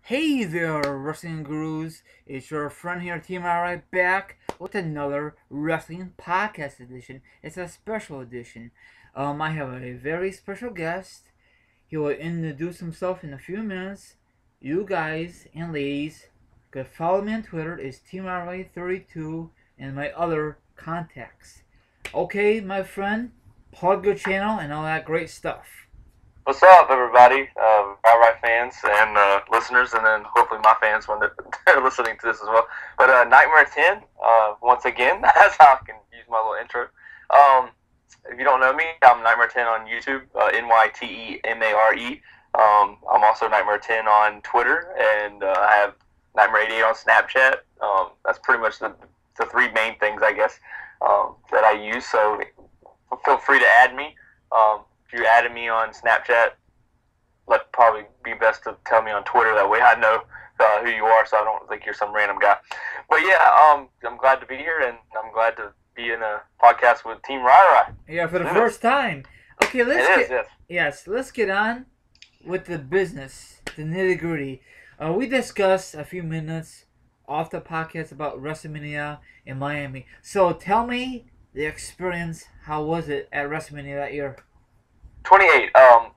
Hey there, wrestling gurus. It's your friend here, Nytemare10, back with another wrestling podcast edition. It's a special edition. I have a very special guest. He will introduce himself in a few minutes. You guys and ladies could follow me on Twitter. It's Nytemare32 and my other contacts. Okay, my friend, plug your channel and all that great stuff. What's up, everybody? Outright fans and listeners, and then hopefully my fans when they're listening to this as well. But Nightmare 10, once again, that's how I can use my little intro. If you don't know me, I'm Nightmare 10 on YouTube, Nytemare. I'm also Nightmare 10 on Twitter, and I have Nightmare 88 on Snapchat. That's pretty much the three main things, I guess, that I use. So feel free to add me. If you added me on Snapchat, that'd probably be best to tell me on Twitter. That way I know who you are, so I don't think you're some random guy. But yeah, I'm glad to be here, and I'm glad to be in a podcast with Team Rai. Yeah, for the first time. Okay, Yes. let's get on with the business, the nitty gritty. We discussed a few minutes off the podcast about WrestleMania in Miami. So tell me the experience. How was it at WrestleMania that year? 28.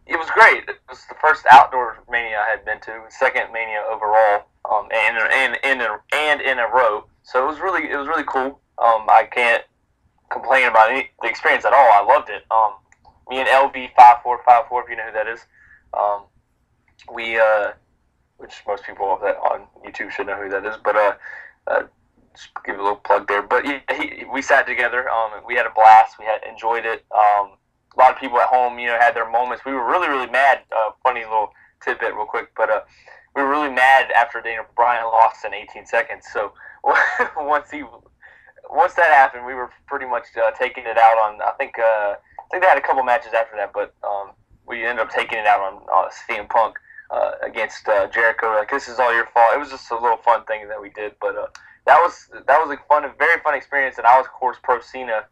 It was great. It was the first outdoor Mania I had been to, second Mania overall, and in a row. So it was really cool. I can't complain about the experience at all. I loved it. Me and LB5454, if you know who that is, we which most people that on YouTube should know who that is, but just give a little plug there. But yeah, we sat together. We had a blast. We had enjoyed it. A lot of people at home, had their moments. We were really, really mad. Funny little tidbit, real quick, but we were really mad after Daniel Bryan lost in 18 seconds. So once that happened, we were pretty much taking it out on. I think they had a couple matches after that, but we ended up taking it out on CM Punk against Jericho. Like, this is all your fault. It was just a little fun thing that we did, but that was a very fun experience. And I was, of course, pro Cena.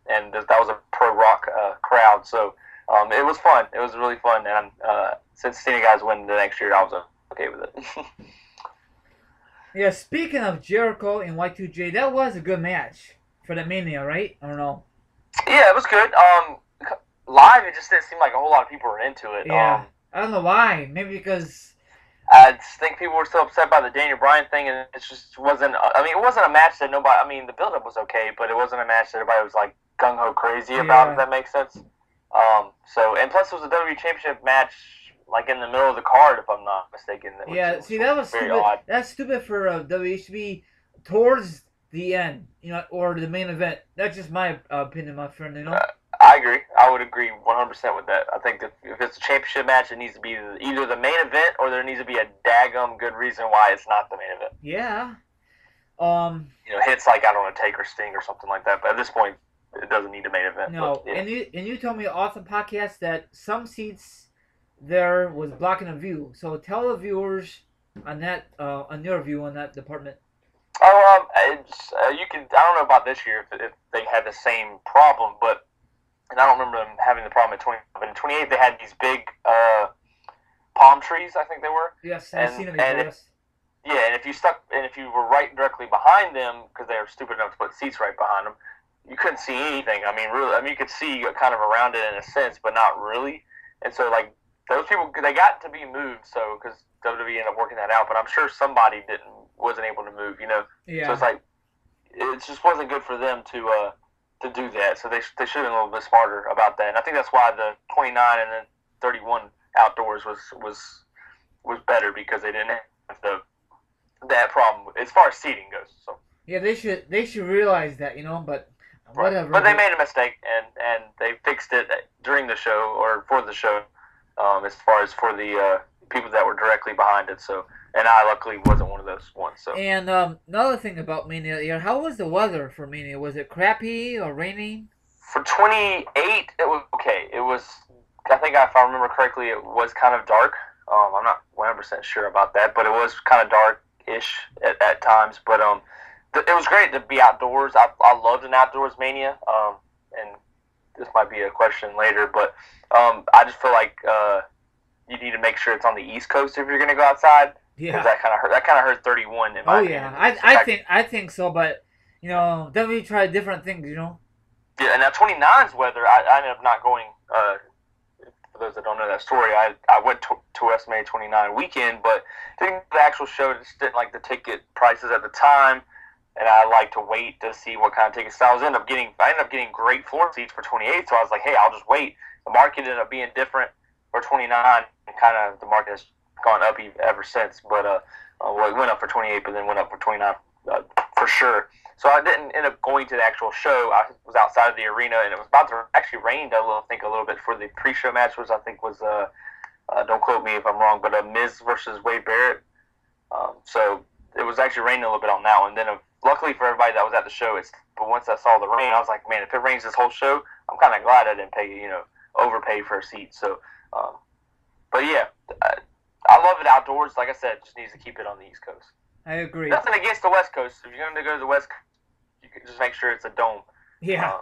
And that was a pro Rock crowd, so it was fun. It was really fun, and since Cena guys win the next year, I was okay with it. Yeah, speaking of Jericho and Y2J, that was a good match for the Mania, right? I don't know. Yeah, it was good. Live, it just didn't seem like a whole lot of people were into it. Yeah, I don't know why. Maybe because I just think people were still upset by the Daniel Bryan thing, and it just wasn't. I mean, it wasn't a match that nobody. I mean, the build-up was okay, but it wasn't a match that everybody was like gung ho crazy about. If that makes sense. So, and plus, it was a WWE Championship match, like in the middle of the card, if I'm not mistaken. Yeah, see, that was very stupid. odd. That's stupid for WWE to be towards the end, or the main event. That's just my opinion, my friend. I agree. I would agree 100% with that. I think that if it's a championship match, it needs to be either the main event or there needs to be a daggum good reason why it's not the main event. Yeah. Hits like, I don't know, Take or Sting or something like that. But at this point, it doesn't need a main event. No, but, yeah. and you told me off the podcast that some seats there was blocking a view. So tell the viewers on that on your view on that department. You can. I don't know about this year if they had the same problem, but. And I don't remember them having the problem at 20, but in 28 they had these big palm trees, I think they were. Yes, I've seen them before. Yeah, and if you were right directly behind them, because they were stupid enough to put seats right behind them, you couldn't see anything. I mean, really, you could see kind of around it in a sense, but not really. And so, like, those people, they got to be moved, so because WWE ended up working that out, but I'm sure somebody wasn't able to move, Yeah. So it's like it just wasn't good for them to do that, so they should have been a little bit smarter about that. And I think that's why the 29 and then 31 outdoors was better, because they didn't have that problem as far as seating goes. So yeah, they should realize that, but whatever. But they made a mistake, and they fixed it during the show or for the show, as far as for the people that were directly behind it. So. And I luckily wasn't one of those ones. So. And another thing about Mania, how was the weather for Mania? Was it crappy or raining? For 28, it was okay. It was, I think if I remember correctly, it was kind of dark. I'm not 100% sure about that, but it was kind of dark-ish at times. But it was great to be outdoors. I loved an outdoors Mania. And this might be a question later, but I just feel like you need to make sure it's on the East Coast if you're going to go outside. because Yeah. that kind of hurt 31 in Oh my yeah. opinion. I The I fact, think I think so, but WWE tried different things. yeah, and now 29's weather, I ended up not going. For those that don't know that story, I went to WrestleMania 29 weekend, but didn't go to the actual show. Just didn't like the ticket prices at the time, and I like to wait to see what kind of tickets. So I ended up getting great floor seats for 28. So I was like, hey, I'll just wait. The market ended up being different for 29, and kind of the market has gone up ever since. But well, it went up for 28, but then went up for 29 for sure. So I didn't end up going to the actual show. I was outside of the arena, and it was about to actually rain. I think a little bit for the pre-show match, which I think was don't quote me if I'm wrong, but Miz versus Wade Barrett. So it was actually raining a little bit on that one. Then, luckily for everybody that was at the show, but once I saw the rain, I was like, man, if it rains this whole show, I'm kind of glad I didn't overpay for a seat. So, but yeah, I love it outdoors. Like I said, just needs to keep it on the East Coast. I agree. Nothing against the West Coast. If you're going to go to the West Coast, you can just make sure it's a dome. Yeah.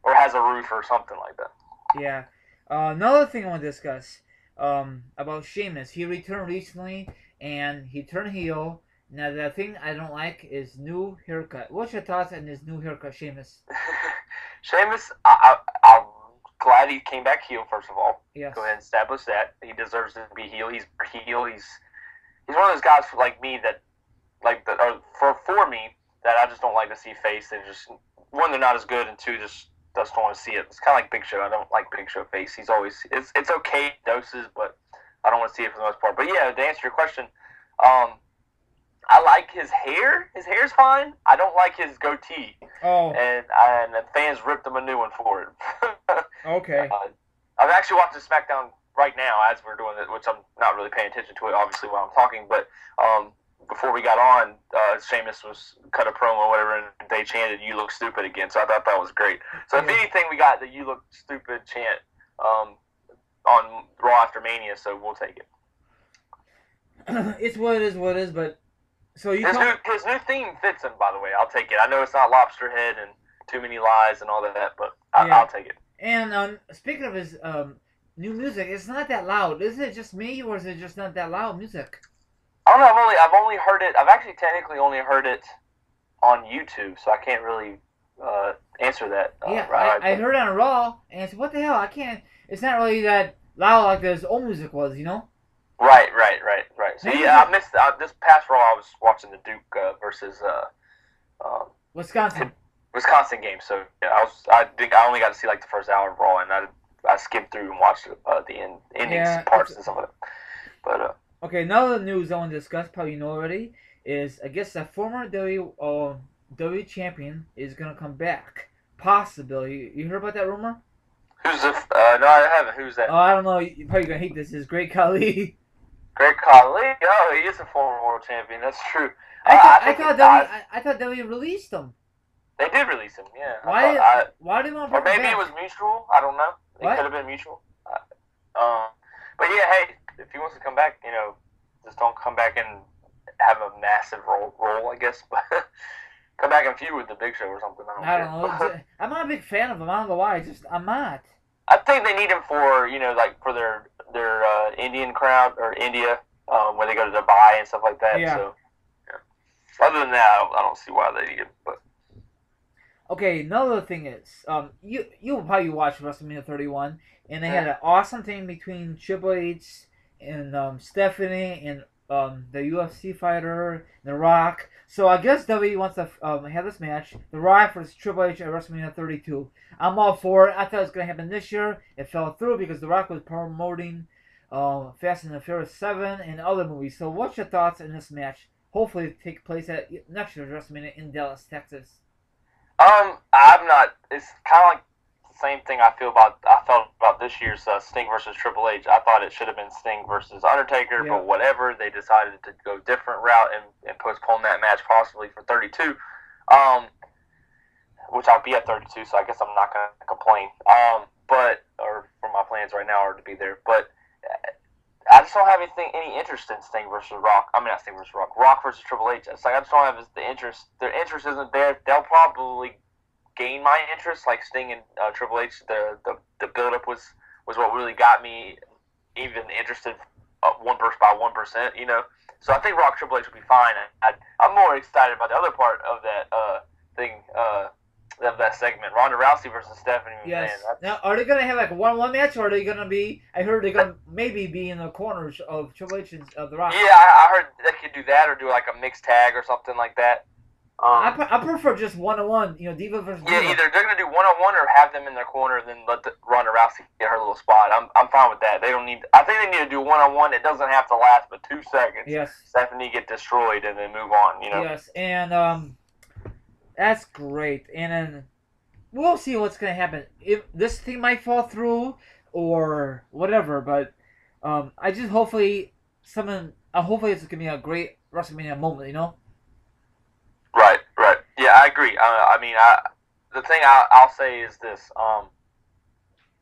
Or has a roof or something like that. Yeah. Another thing I want to discuss about Sheamus. He returned recently, and he turned heel. Now, the thing I don't like is new haircut. What's your thoughts on his new haircut, Sheamus? Sheamus, I'm glad he came back heel, first of all. Yes. Go ahead and establish that. He deserves to be heel. He's heel. He's one of those guys like me that, for me, that I just don't like to see face. They just, one, they're not as good, and two, just don't want to see it. It's kind of like Big Show. I don't like Big Show face. He's always, it's okay doses, but I don't want to see it for the most part. But yeah, to answer your question, I like his hair. His hair's fine. I don't like his goatee. Oh. And the fans ripped him a new one for it. Okay. I'm actually watching SmackDown right now as we're doing it, which I'm not really paying attention to it, obviously, while I'm talking. But before we got on, Sheamus was cut a promo or whatever, and they chanted, "You look stupid" again. So I thought that was great. So if anything, we got the "You look stupid" chant on Raw after Mania, so we'll take it. It's what it is, but so his new theme fits him, by the way. I'll take it. I know it's not lobster head and too many lies and all that, but I'll take it. And speaking of his new music, it's not that loud. Is it just me, or is it just not that loud music? I don't know. I've only heard it. I've actually technically only heard it on YouTube, so I can't really answer that. I heard it on Raw, and I said, "What the hell? I can't." It's not really that loud like his old music was, Right. So I missed this past Raw. I was watching the Duke versus Wisconsin game. So yeah, I think I only got to see like the first hour of Raw, and I skimmed through and watched the endings parts and stuff like that. But okay, another news I want to discuss, probably you know already, is I guess the former WWE champion is gonna come back. Possibly. You heard about that rumor? Who's the? No, I haven't. Who's that? Oh, I don't know. You're probably gonna hate this. Is Great Khali. Great Khali? Oh, he is a former world champion. That's true. I thought WWE released him. They did release him. Yeah. Why did they want to? Or maybe it was mutual. I don't know. It could have been mutual. But yeah, hey, if he wants to come back, just don't come back and have a massive role, I guess. But come back and feud with the Big Show or something. I don't know. I'm not a big fan of him. I don't know why. I'm not. I think they need him for for their Indian crowd or India when they go to Dubai and stuff like that. Yeah. So yeah. Other than that, I don't see why they need him. But okay, another thing is you probably watched WrestleMania 31, and they had an awesome thing between Triple H and Stephanie and the UFC fighter, The Rock. So I guess WWE wants to have this match, The Rock versus Triple H at WrestleMania 32. I'm all for it. I thought it was going to happen this year. It fell through because The Rock was promoting Fast and the Furious 7 and other movies. So what's your thoughts on this match? Hopefully it take place at next year's WrestleMania in Dallas, Texas. I'm not. It's kind of like the same thing I felt about this year's Sting versus Triple H. I thought it should have been Sting versus Undertaker, but whatever. They decided to go different route and postpone that match possibly for 32. Which I'll be at 32, so I guess I'm not gonna complain. Or for my plans right now are to be there, but I just don't have any interest in Sting versus Rock. I mean, not Sting versus Rock. Rock versus Triple H. It's like I just don't have the interest. Their interest isn't there. They'll probably gain my interest, like Sting and Triple H. The build up was what really got me even interested 1% by 1%. So I think Rock Triple H will be fine. I'm more excited about the other part of that thing of that segment. Ronda Rousey versus Stephanie. Yes. Man, Now, are they gonna have like a 1-on-1 match, or are they gonna be? I heard they're gonna maybe be in the corners of Triple H and The Rock. Yeah, I heard they could do that or do like a mixed tag or something like that. I prefer just 1-on-1. You know, Diva versus Diva. Yeah, either they're gonna do 1-on-1 or have them in their corner, and then let Ronda Rousey get her little spot. I'm fine with that. They don't need. I think they need to do 1-on-1. It doesn't have to last but 2 seconds. Yes. Stephanie get destroyed and then move on. You know. Yes, and that's great. And then we'll see what's gonna happen. If this thing might fall through or whatever, but I just hopefully hopefully it's gonna be a great WrestleMania moment. You know. Right. Yeah, I agree. The thing I'll say is this: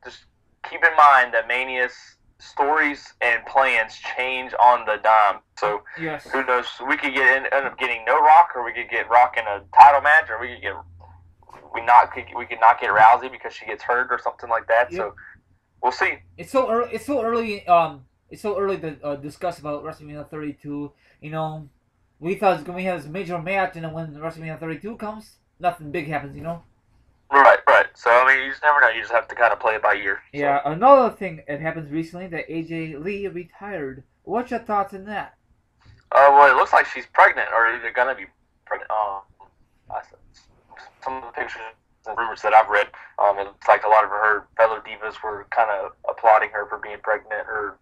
just keep in mind that Mania's stories and plans change on the dime. So yes. Who knows? We could end up getting no Rock, or we could get Rock in a title match, or we could not get Rousey because she gets hurt or something like that. Yep. So we'll see. It's so early. It's so early to discuss about WrestleMania 32. You know. We thought it was going to have this major match, and then when WrestleMania 32 comes, nothing big happens, you know? Right. So, I mean, you just never know. You just have to kind of play it by ear. So. Yeah, another thing that happens recently, that AJ Lee retired. What's your thoughts on that? Well, it looks like she's pregnant, or either going to be pregnant. Some of the pictures and rumors that I've read, it looks like a lot of her fellow divas were kind of applauding her for being pregnant, or,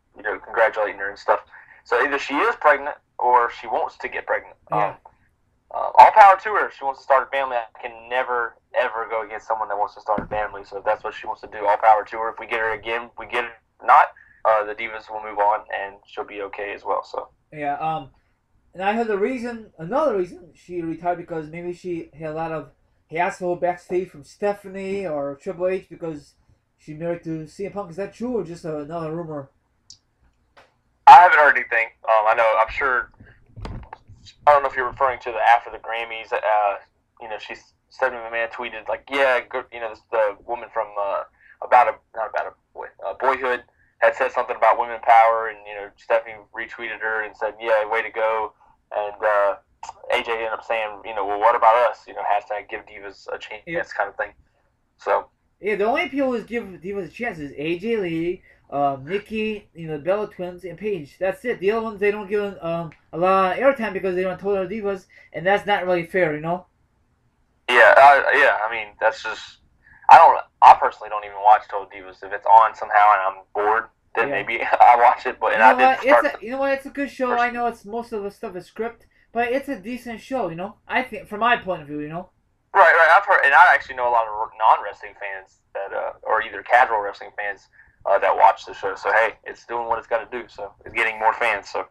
congratulating her and stuff. So either she is pregnant, or she wants to get pregnant. Yeah. All power to her. If she wants to start a family, I can never, ever go against someone that wants to start a family. So if that's what she wants to do, all power to her. If we get her again, we get her not. The divas will move on, and she'll be okay as well. So yeah. And I heard another reason she retired, because maybe she had a lot of hassle backstage from Stephanie or Triple H because she married to CM Punk. Is that true, or just another rumor? I haven't heard anything. I'm sure. I don't know if you're referring to after the Grammys. Stephanie McMahon tweeted like, "Yeah, the woman from Boyhood had said something about women power," and Stephanie retweeted her and said, "Yeah, way to go." And AJ ended up saying, "Well, what about us? Hashtag give divas a chance," kind of thing. So yeah, the only people who give divas a chance is AJ Lee, Nikki, the Bella Twins, and Paige. That's it. The other ones, they don't give a lot of airtime because they don't tell their divas, and that's not really fair, Yeah. I mean, that's just. I personally don't even watch Total Divas. If it's on somehow and I'm bored, then maybe I watch it. But you know what? It's a good show. I know it's most of the stuff is script, but it's a decent show. I think, from my point of view, Right. I've heard, and I actually know a lot of non-wrestling fans that, or either casual wrestling fans that watch the show. So hey, it's doing what it's got to do. So it's getting more fans. So.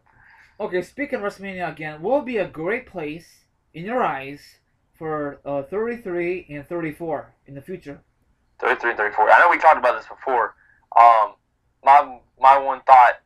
Okay, speaking of WrestleMania again, what would be a great place in your eyes for 33 and 34 in the future? 33 and 34. I know we talked about this before. My one thought,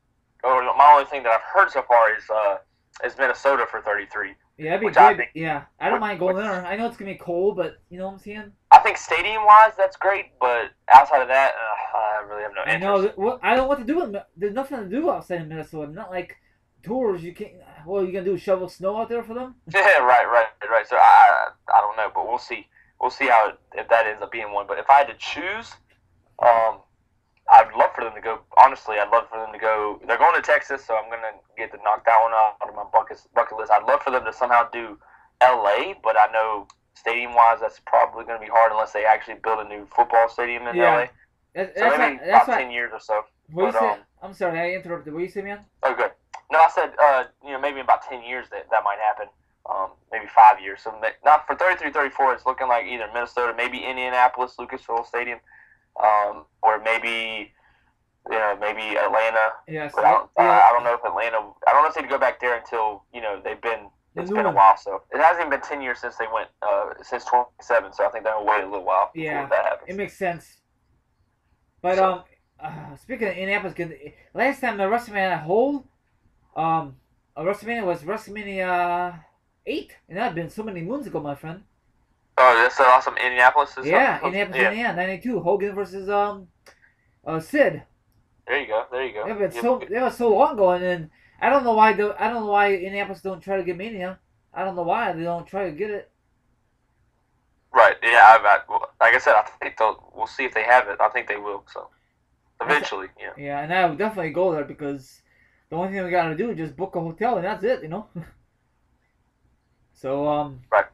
or my only thing that I've heard so far is Minnesota for 33. Yeah, that'd be good. I don't mind going there. I know it's gonna be cold, but you know what I'm saying. I think stadium-wise, that's great, but outside of that, I really have no interest. I don't know what to do. There's nothing to do outside of Minnesota. Not like tours. You can't. What are you gonna do? Shovel snow out there for them? Yeah, right. So I don't know, but we'll see. We'll see if that ends up being one. But if I had to choose, I'd love for them to go. Honestly, I'd love for them to go. They're going to Texas, so I'm gonna get to knock that one out of my bucket list. I'd love for them to somehow do L.A., but I know stadium-wise, that's probably going to be hard unless they actually build a new football stadium in L.A. So maybe about 10 years or so. I'm sorry, I interrupted. What did you say, man? Oh, good. No, I said, maybe in about 10 years that might happen. Maybe 5 years. So not for 33, 34, it's looking like either Minnesota, maybe Indianapolis, Lucas Oil Stadium, or maybe Atlanta. Yes. But I don't know if Atlanta. I don't know if they'd go back there until they've been. It's been a while, so it hasn't even been 10 years since they went. Since 27, so I think they'll wait a little while before that happens. It makes sense. But speaking of Indianapolis, last time the WrestleMania hold, WrestleMania was WrestleMania 8, and that had been so many moons ago, my friend. Oh, that's awesome. Indianapolis is Indianapolis, Indiana, 92. Hogan versus Sid. There you go. Yeah, but it was so long ago, and then I don't know why Indianapolis don't try to get Mania. I don't know why they don't try to get it. Right. Yeah. Like I said, I think they'll. We'll see if they have it. I think they will. So That's eventually, yeah. yeah, and I would definitely go there because the only thing we gotta do is just book a hotel and that's it, you know. So Right.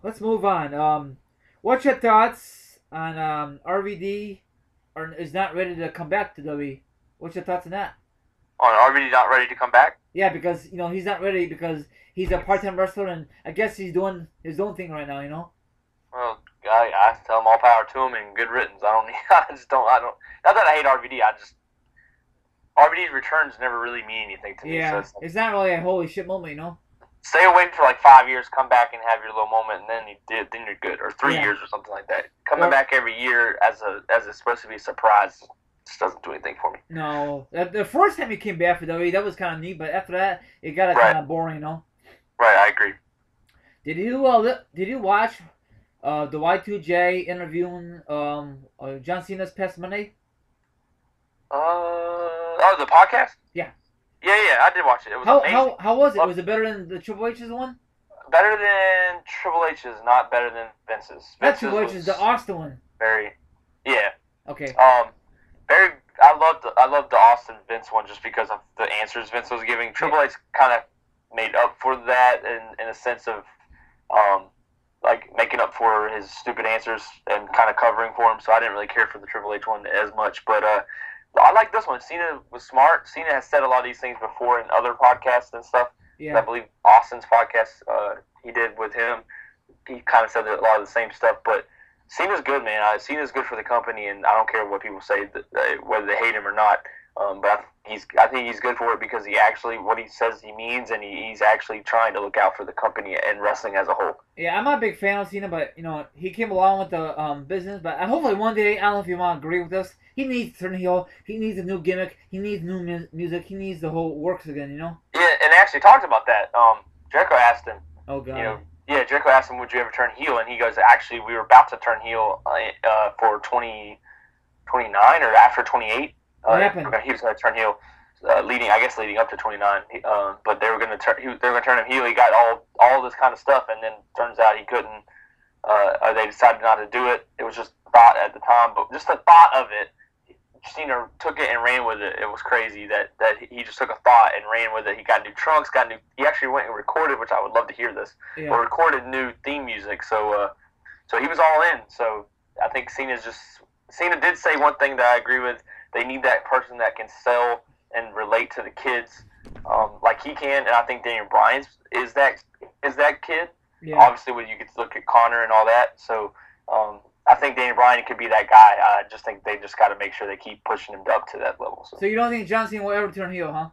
let's move on. What's your thoughts on RVD or is not ready to come back to WWE? What's your thoughts on that? On RVD not ready to come back. Yeah, because you know he's not ready because he's a part-time wrestler and I guess he's doing his own thing right now. You know. Well, I tell him all power to him and good riddance. I don't. I just don't. I don't. Not that I hate RVD. I just RVD's returns never really mean anything to me. Yeah, So it's not really a holy shit moment, you know. stay away for like 5 years, come back and have your little moment, and then you're good. Or 3 years or something like that. Coming back every year as it's supposed to be a surprise just doesn't do anything for me. No, the first time he came back for WWE, that was kind of neat, but after that, it got kind of boring, you know. Right, I agree. Did you watch the Y2J interviewing John Cena's past Monday? The podcast? Yeah. Yeah, I did watch it. It was amazing. How was it? Was it better than the Triple H's one? Better than Triple H's, not better than Vince's. Not Triple H's, the Austin one. Yeah. Okay. I loved the Austin Vince one just because of the answers Vince was giving. Triple H kind of made up for that in a sense of like making up for his stupid answers and kind of covering for him. So I didn't really care for the Triple H one as much, but I like this one. Cena was smart. Cena has said a lot of these things before in other podcasts and stuff. Yeah. I believe Austin's podcast he did with him, he kind of said a lot of the same stuff. But Cena's good, man. Cena's good for the company, and I don't care what people say, whether they hate him or not. But I think he's good for it because he actually, what he says he means, and he's actually trying to look out for the company and wrestling as a whole. Yeah, I'm not a big fan of Cena, but, you know, he came along with the business. But hopefully one day, I don't know if you want to agree with us, he needs to turn heel. He needs a new gimmick. He needs new music. He needs the whole works again, you know? Yeah, and they actually talked about that. Jericho asked him. Oh, God. You know, yeah, Jericho asked him, would you ever turn heel? And he goes, actually, we were about to turn heel for 29 or after 28. What happened? He was going to turn heel, leading up to 29. But they were going to turn him heel. He got all this kind of stuff, and then turns out he couldn't. They decided not to do it. It was just a thought at the time, but just the thought of it, Cena took it and ran with it. It was crazy that he just took a thought and ran with it. He got new trunks, he actually went and recorded, which I would love to hear this, or recorded new theme music. So he was all in. So I think Cena did say one thing that I agree with. They need that person that can sell and relate to the kids like he can, and I think Daniel Bryan is that kid. Yeah. Obviously, when you get to look at Connor and all that, so I think Daniel Bryan could be that guy. I just think they just got to make sure they keep pushing him up to that level. So you don't think John Cena will ever turn heel, huh?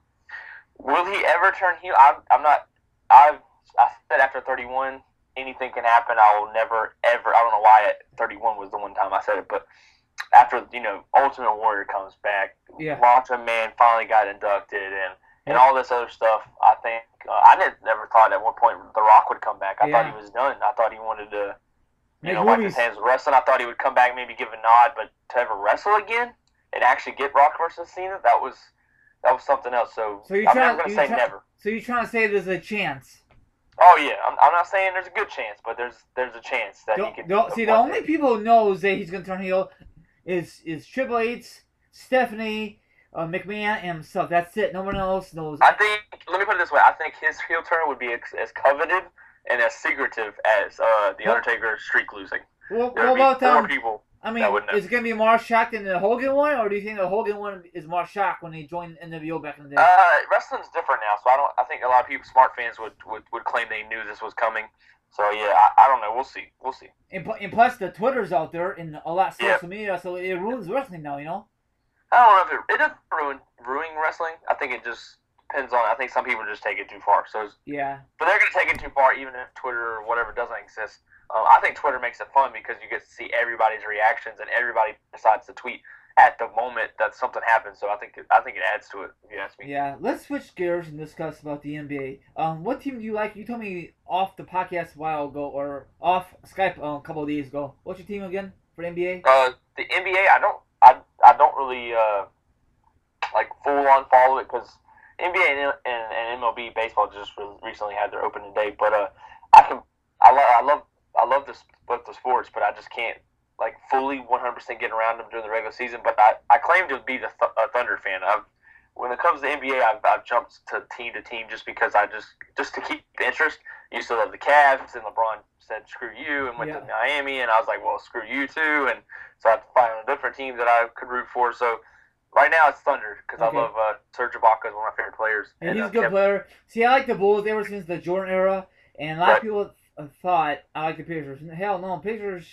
Will he ever turn heel? I'm not. I said after 31, anything can happen. I will never ever. I don't know why 31 was the one time I said it, but after Ultimate Warrior comes back, Macho Man finally got inducted, and all this other stuff. I think I never thought at one point The Rock would come back. I thought he was done. I thought he wanted to. Wipe his hands with wrestling. I thought he would come back, maybe give a nod, but to ever wrestle again and actually get Rock versus Cena, that was something else. So I'm never going to say never. So you're trying to say there's a chance? Oh yeah, I'm not saying there's a good chance, but there's a chance that he could. See, the only people who knows that he's going to turn heel is Triple H, Stephanie, McMahon, and himself. That's it. No one else knows. I think. Let me put it this way. I think his heel turn would be as coveted and as secretive as the Undertaker streak losing. What about more people? I mean, is it going to be more shocked than the Hogan one, or do you think the Hogan one is more shocked when he joined NWO back in the day? Wrestling's different now, so I think a lot of people, smart fans, would claim they knew this was coming. So yeah, I don't know. We'll see. And plus, the Twitter's out there and a lot of social media, so it ruins wrestling now. You know. I don't know if it doesn't ruin wrestling. I think it just depends on. I think some people just take it too far. So but they're going to take it too far, even if Twitter or whatever doesn't exist. I think Twitter makes it fun because you get to see everybody's reactions and everybody decides to tweet at the moment that something happens. So I think it adds to it, if you ask me. Yeah, let's switch gears and discuss about the NBA. What team do you like? You told me off the podcast a while ago, or off Skype a couple of days ago. What's your team again for the NBA? The NBA, I don't really like full on follow it because NBA and MLB baseball just recently had their opening day, but I can I love both the sports, but I just can't like fully 100% get around them during the regular season. But I claim to be a Thunder fan. When it comes to NBA, I've jumped to team just because just to keep the interest. I used to love the Cavs, and LeBron said screw you and went to Miami, and I was like, well, screw you too, and so I had to find a different team that I could root for. So right now it's Thunder because I love Serge Ibaka is one of my favorite players. And he's a good player. See, I like the Bulls ever since the Jordan era, and a lot of people thought I like the Pacers. Hell no, Pacers.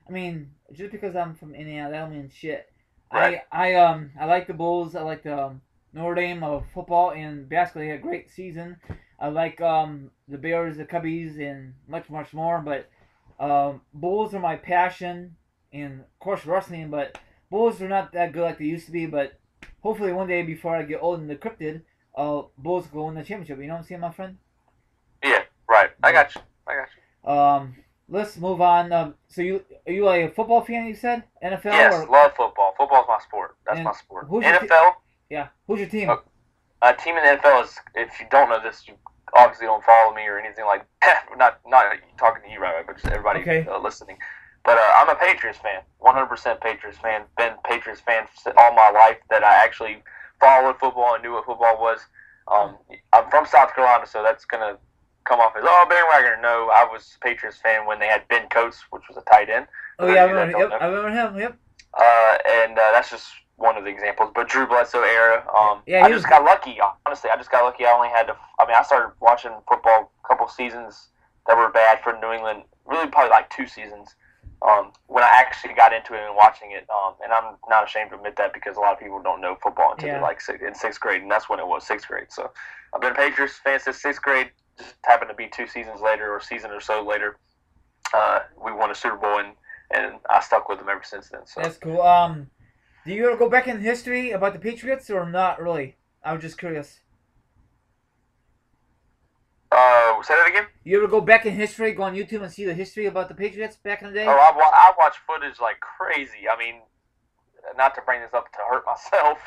I mean, just because I'm from Indiana, that don't mean shit. Right. I like the Bulls. I like the Notre Dame of football and basketball. They had a great season. I like the Bears, the Cubbies, and much more. But Bulls are my passion, and of course wrestling. But Bulls are not that good like they used to be. But hopefully one day before I get old and decrepit, Bulls will win the championship. You know what I'm saying, my friend? Yeah, right. I got you. Let's move on. So are you like a football fan? You said NFL. Yes, love football. Football's my sport. That's my sport. NFL. Yeah. Who's your team? Team in the NFL is, if you don't know this, you obviously don't follow me or anything like that. Not talking to you, right? But just everybody listening. But I'm a Patriots fan, 100% Patriots fan. Been Patriots fan all my life. That I actually followed football and knew what football was. I'm from South Carolina, so that's gonna come off as bandwagoner. No, I was a Patriots fan when they had Ben Coates, which was a tight end. Oh yeah, I remember him. Yep. And that's just one of the examples. But Drew Bledsoe era. I just got lucky. Honestly, I just got lucky. I only had to. I mean, I started watching football a couple seasons that were bad for New England. Really, probably like 2 seasons. When I actually got into it and watching it, and I'm not ashamed to admit that because a lot of people don't know football until they're like in 6th grade, and that's when it was 6th grade. So I've been a Patriots fan since 6th grade. Just happened to be 2 seasons later, or a season or so later, we won a Super Bowl, and I stuck with them ever since then. So that's cool. Do you ever go back in history about the Patriots or not really? I was just curious. Say that again? You ever go back in history, go on YouTube and see the history about the Patriots back in the day? Oh, I watch footage like crazy. I mean, not to bring this up to hurt myself,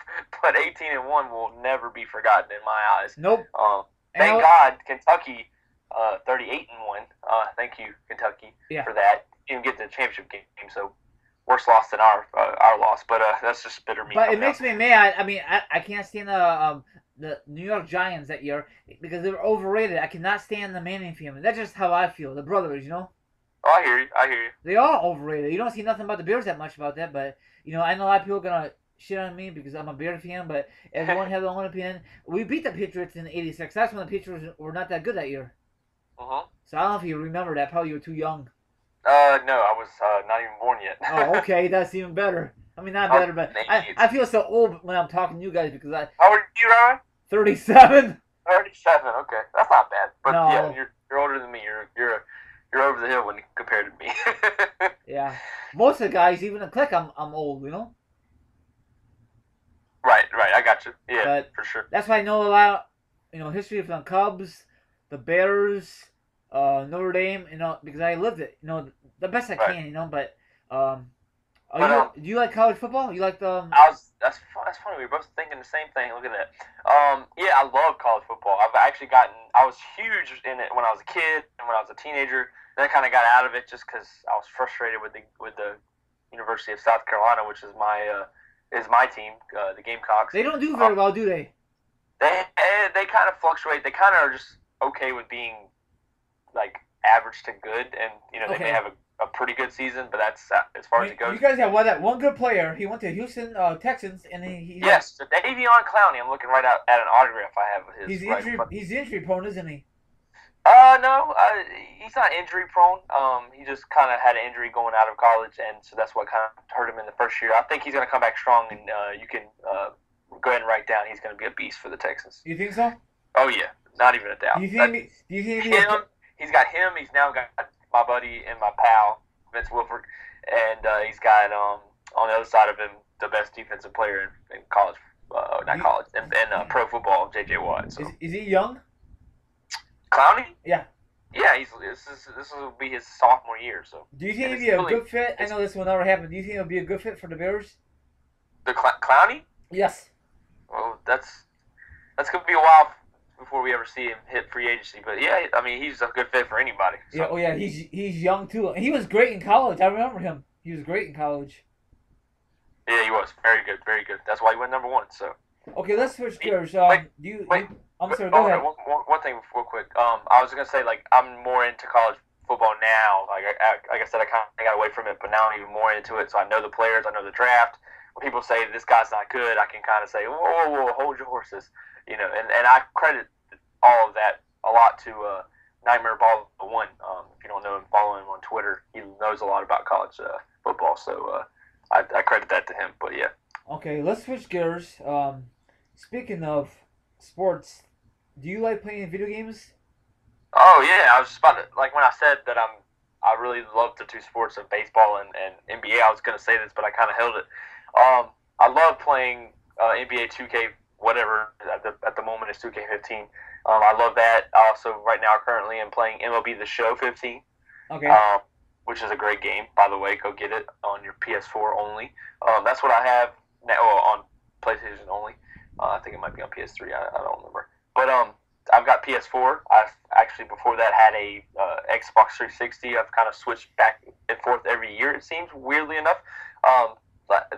but 18-1 will never be forgotten in my eyes. Nope. Thank God, Kentucky, 38-1. Thank you, Kentucky, for that. Didn't get the championship game, so worse loss than our loss. But that's just bitter me. But it makes me mad. I mean, I can't stand the New York Giants that year because they were overrated. I cannot stand the Manning family. That's just how I feel. The brothers, you know. Oh, I hear you. They are overrated. You don't see nothing about the Bears that much about that, but you know, I know a lot of people are gonna shit on me because I'm a Bear fan, but everyone has their own opinion. We beat the Patriots in '86. That's when the Patriots were not that good that year. So I don't know if you remember that. Probably you were too young. No, I was not even born yet. Oh, okay, that's even better. I mean, not better, but I feel so old when I'm talking to you guys because How old are you, Ryan? 37. 37. Okay, that's not bad. But no. Yeah, you're older than me. You're over the hill when compared to me. Yeah, most of the guys, even in Click, I'm old. You know. Right. I got you. Yeah, but for sure. That's why I know a lot. You know, history from the Cubs, the Bears, Notre Dame. You know, because I lived it. You know, the best I can. You know, but do you like college football? You like the? That's funny. We were both thinking the same thing. Look at that. Yeah, I love college football. I was huge in it when I was a kid and when I was a teenager. Then I kind of got out of it just because I was frustrated with the University of South Carolina, which is my team, the Gamecocks. They don't do very well, do they? They kind of fluctuate. They kind of are just okay with being like average to good, and you know they may have a pretty good season, but that's as far as it goes. You guys have one good player. He went to Houston Texans, and yes, so Davion Clowney. I'm looking right out at an autograph I have of his. He's injury prone, isn't he? No, he's not injury prone. He just kind of had an injury going out of college, and so that's what kind of hurt him in the first year. I think he's going to come back strong, and you can go ahead and write down he's going to be a beast for the Texans. You think so? Oh yeah, not even a doubt. Do you think he's got him. He's now got my buddy and my pal Vince Wilfork, and he's got on the other side of him the best defensive player in college, in pro football, J.J. Watt. So. Is he young? Clowney? Yeah. Yeah, this will be his sophomore year. So. Do you think he'd be a good fit? I know this will never happen. Do you think he'll be a good fit for the Bears? The Clowney? Yes. Well, that's that's gonna be a while before we ever see him hit free agency. But yeah, I mean, he's a good fit for anybody. Yeah, So oh yeah, he's young too. He was great in college. I remember him. He was great in college. yeah, he was very good, very good. That's why he went number 1. So Okay, let's switch gears. wait, wait. I'm sorry. Go Oh, ahead. one thing real quick. I was gonna say like I'm more into college football now. Like I said, I kind of got away from it, but now I'm even more into it. So I know the players, I know the draft. When people say this guy's not good, I can kind of say, whoa, hold your horses, And I credit all of that a lot to Nytemare10. If you don't know him, follow him on Twitter. He knows a lot about college football, so I credit that to him. But yeah. Okay, let's switch gears. Speaking of sports, do you like playing video games? Oh yeah, I was just about to like when I said that I really love the two sports of baseball and NBA. I was gonna say this, but I kind of held it. I love playing NBA 2K whatever at the moment it's 2K15. I love that. I also right now currently am playing MLB The Show 15. Okay. Which is a great game, by the way. Go get it on your PS4 only. That's what I have now on PlayStation only. I think it might be on PS3. I don't remember. But I've got PS4. I've actually before that had a Xbox 360. I've kind of switched back and forth every year. It seems weirdly enough.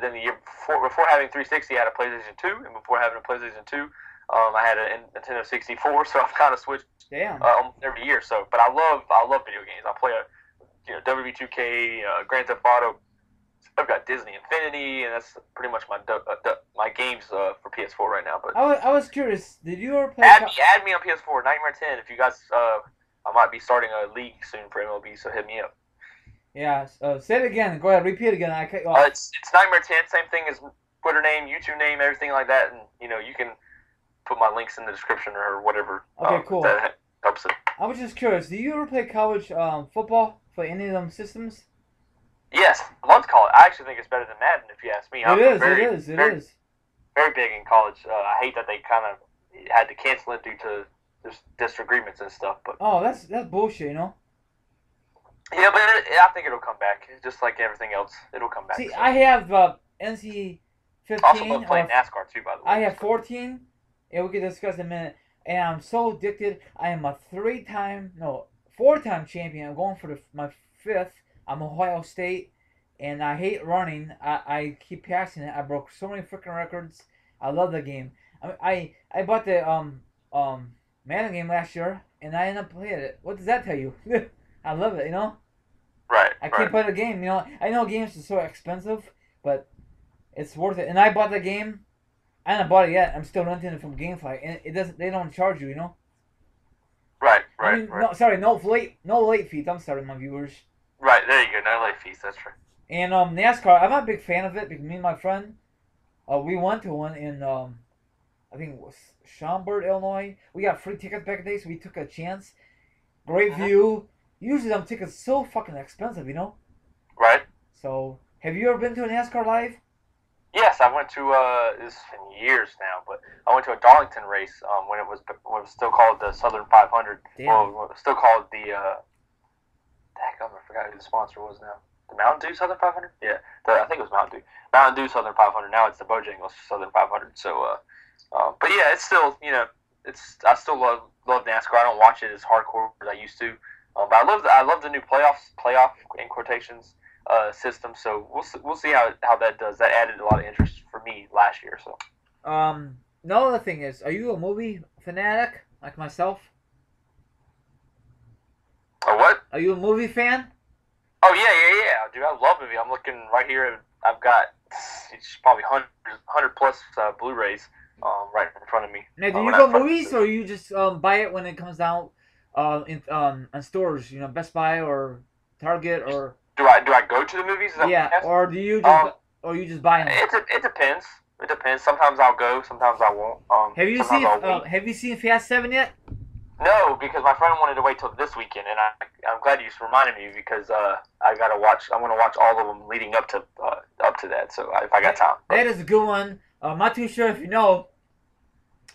Then the year before having 360, I had a PlayStation 2, and before having a PlayStation 2, I had a Nintendo 64. So I've kind of switched almost every year. So, but I love video games. I play WB2K, Grand Theft Auto. I've got Disney Infinity, and that's pretty much my games for PS4 right now. But I was curious. Did you ever play? Add me on PS4, Nytemare10. If you guys, I might be starting a league soon for MLB, so hit me up. Yeah. Say it again. Go ahead. Repeat it again. It's Nytemare10. Same thing as Twitter name, YouTube name, everything like that, and you can put my links in the description or whatever. Okay, cool. That helps it. I was just curious. Do you ever play college football for any of them systems? Yes, I love college. I actually think it's better than Madden, if you ask me. It is. Very big in college. I hate that they kind of had to cancel it due to just disagreements and stuff. But that's bullshit, Yeah, but I think it'll come back. Just like everything else, it'll come back. See, so. I have NC 15. I also love playing NASCAR too, by the way. I have 14. Yeah, we can discuss in a minute. And I'm so addicted. I am a 4-time champion. I'm going for my 5th. I'm Ohio State, and I hate running. I keep passing it. I broke so many freaking records. I love the game. I bought the Madden game last year, and I ended up playing it. What does that tell you? I love it, Right. I can't play the game, I know games are so expensive, but it's worth it. And I bought the game. I haven't bought it yet. I'm still renting it from GameFly, and it doesn't. They don't charge you, Right. No late fees. I'm sorry, my viewers. Right, there you go. No late fees. That's true. And NASCAR, I'm not a big fan of it because me and my friend, we went to one in I think it was Schaumburg, Illinois. We got free tickets back in the day, so we took a chance. Great view. Usually them tickets so fucking expensive, Right. So, have you ever been to a NASCAR live? Yes, I went to this has been years now, but I went to a Darlington race when it was still called the Southern 500. Damn. Well, it was still called the I forgot who the sponsor was now. The Mountain Dew Southern 500? Yeah, I think it was Mountain Dew. Mountain Dew Southern 500. Now it's the Bojangles Southern 500. So, but yeah, it's still I still love NASCAR. I don't watch it as hardcore as I used to, but I love the new playoff in quotations system. So we'll see how that does. That added a lot of interest for me last year. So. Another thing is, are you a movie fanatic like myself? A what? Are you a movie fan? Oh yeah, dude. I love movie. I'm looking right here. I've got it's probably 100 plus Blu-rays right in front of me. Now, do you go movies or you just buy it when it comes out in stores? Best Buy or Target or. Do I go to the movies? Or do you just buy them? It depends. It depends. Sometimes I'll go. Sometimes I won't. Have you seen Fast 7 yet? No, because my friend wanted to wait till this weekend, and I'm glad you just reminded me because I gotta watch. I'm gonna watch all of them leading up to that. So if I got time. That is a good one. I'm not too sure if you know,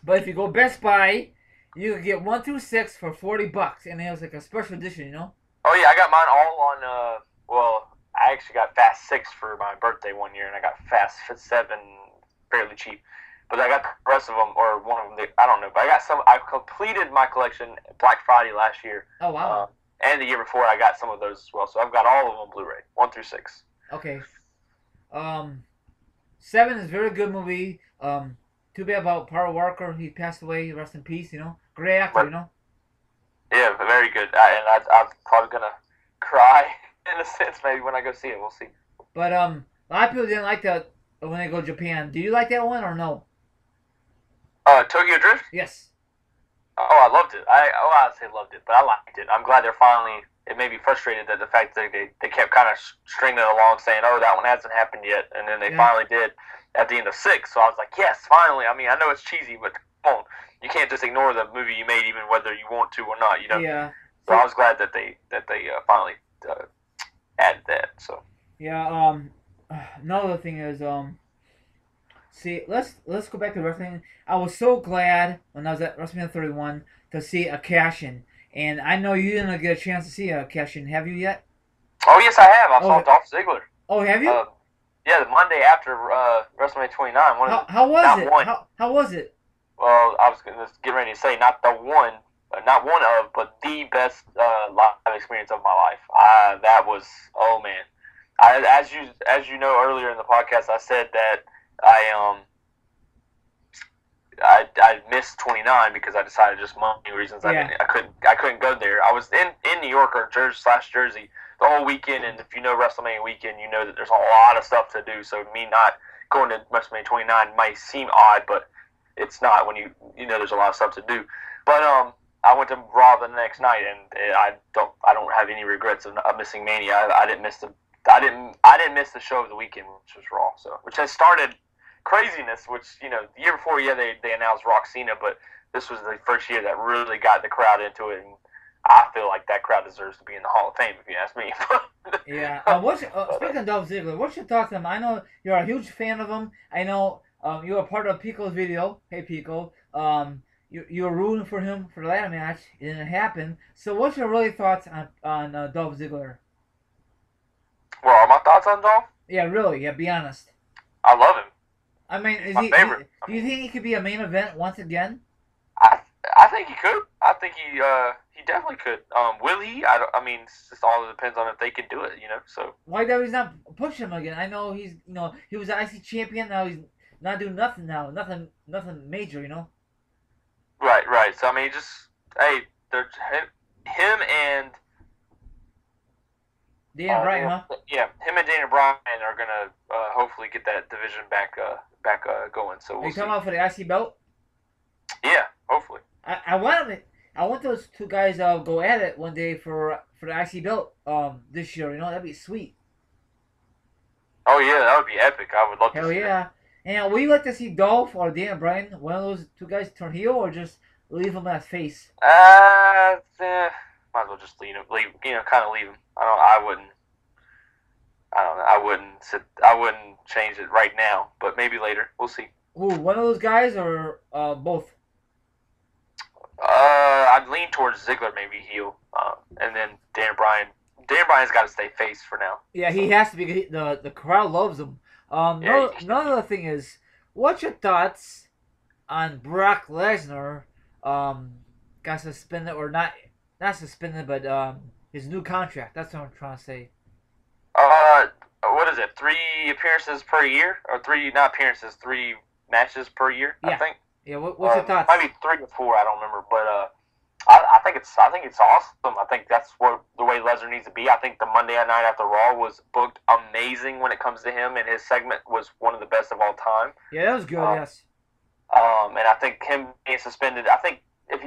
but if you go Best Buy, you can get 1 through 6 for $40, and it was like a special edition, Oh yeah, I got mine all on. Well, I actually got Fast 6 for my birthday one year, and I got Fast 7 fairly cheap. but I got the rest of them, or one of them. I don't know, but I got some. I completed my collection Black Friday last year. Oh wow. And the year before, I got some of those as well. So I've got all of them Blu-ray, 1 through 6. Okay. 7 is a very good movie. Too bad about Paul Walker. He passed away. Rest in peace. Great actor. But, yeah, very good. I'm probably gonna cry in a sense maybe when I go see it. We'll see. But a lot of people didn't like that when they go to Japan. Do you like that one or no? Tokyo Drift. Yes. Oh, I loved it. I'd say loved it, but I liked it. I'm glad they're finally. It made me frustrated that the fact that they kept kind of stringing it along, saying, "Oh, that one hasn't happened yet," and then they finally did at the end of 6. So I was like, "Yes, finally!" I mean, I know it's cheesy, but come on, you can't just ignore the movie you made, even whether you want to or not. Yeah. So I was glad that they finally added that. So. Yeah. Another thing is see, let's go back to wrestling. I was so glad when I was at WrestleMania 31 to see a cash-in. And I know you didn't get a chance to see a cash-in. Have you yet? Oh, yes, I have. I saw Dolph Ziggler. Oh, have you? Yeah, the Monday after WrestleMania 29. How was it? How was it? Well, I was going to get ready to say not one of, but the best live experience of my life. That was, oh man. As you know earlier in the podcast, I said that I missed 29 because I decided just money reasons I couldn't go there. I was in New York or Jersey the whole weekend, and if you know WrestleMania weekend, you know that there's a lot of stuff to do. So me not going to WrestleMania 29 might seem odd, but it's not when you know there's a lot of stuff to do. But I went to Raw the next night, and I don't have any regrets of missing Mania. I didn't miss the show of the weekend, which was Raw. So which has started craziness, which, the year before, they announced Roxana, but this was the first year that really got the crowd into it, and I feel like that crowd deserves to be in the Hall of Fame, if you ask me. Yeah. Speaking of Dolph Ziggler, what's your thoughts on him? I know you're a huge fan of him. I know you were part of Pico's video. Hey, Pico. You were rooting for him for the ladder match. It didn't happen. So what's your really thoughts on Dolph Ziggler? Well, are my thoughts on Dolph? Yeah, really. Yeah, be honest. I love him. I mean, do you think he could be a main event once again? I think he could. I think he definitely could. Will he? I mean, it's just all depends on if they can do it. So why does he not push him again? I know he's he was the IC champion. Now he's not doing nothing now. Nothing major. Right. So I mean, they're him and Daniel Bryan, huh? Yeah, him and Daniel Bryan are gonna hopefully get that division back going. So are you talking about for the IC belt? Yeah, hopefully. I want those two guys go at it one day for the IC belt this year. That'd be sweet. Oh yeah, that would be epic. I would love to see. Hell yeah! And would you like to see Dolph or Daniel Bryan, one of those two guys, turn heel, or just leave him as face? Might as well just leave him. Kind of leave him. I wouldn't. I don't know. I wouldn't change it right now, but maybe later. We'll see. Ooh, one of those guys or both? I'd lean towards Ziggler, maybe heel, and then Daniel Bryan. Daniel Bryan's got to stay face for now. Yeah, he has to be. The crowd loves him. Another thing is, what's your thoughts on Brock Lesnar? Got suspended or not suspended, but his new contract. That's what I'm trying to say. What is it? 3 appearances per year, or 3 not appearances, 3 matches per year? Yeah. I think. Yeah. What's your thoughts? Maybe 3 or 4. I don't remember, but I think it's awesome. I think that's the way Lesnar needs to be. I think the Monday night after Raw was booked amazing when it comes to him, and his segment was one of the best of all time. Yeah, that was good. Yes. And I think him being suspended. I think if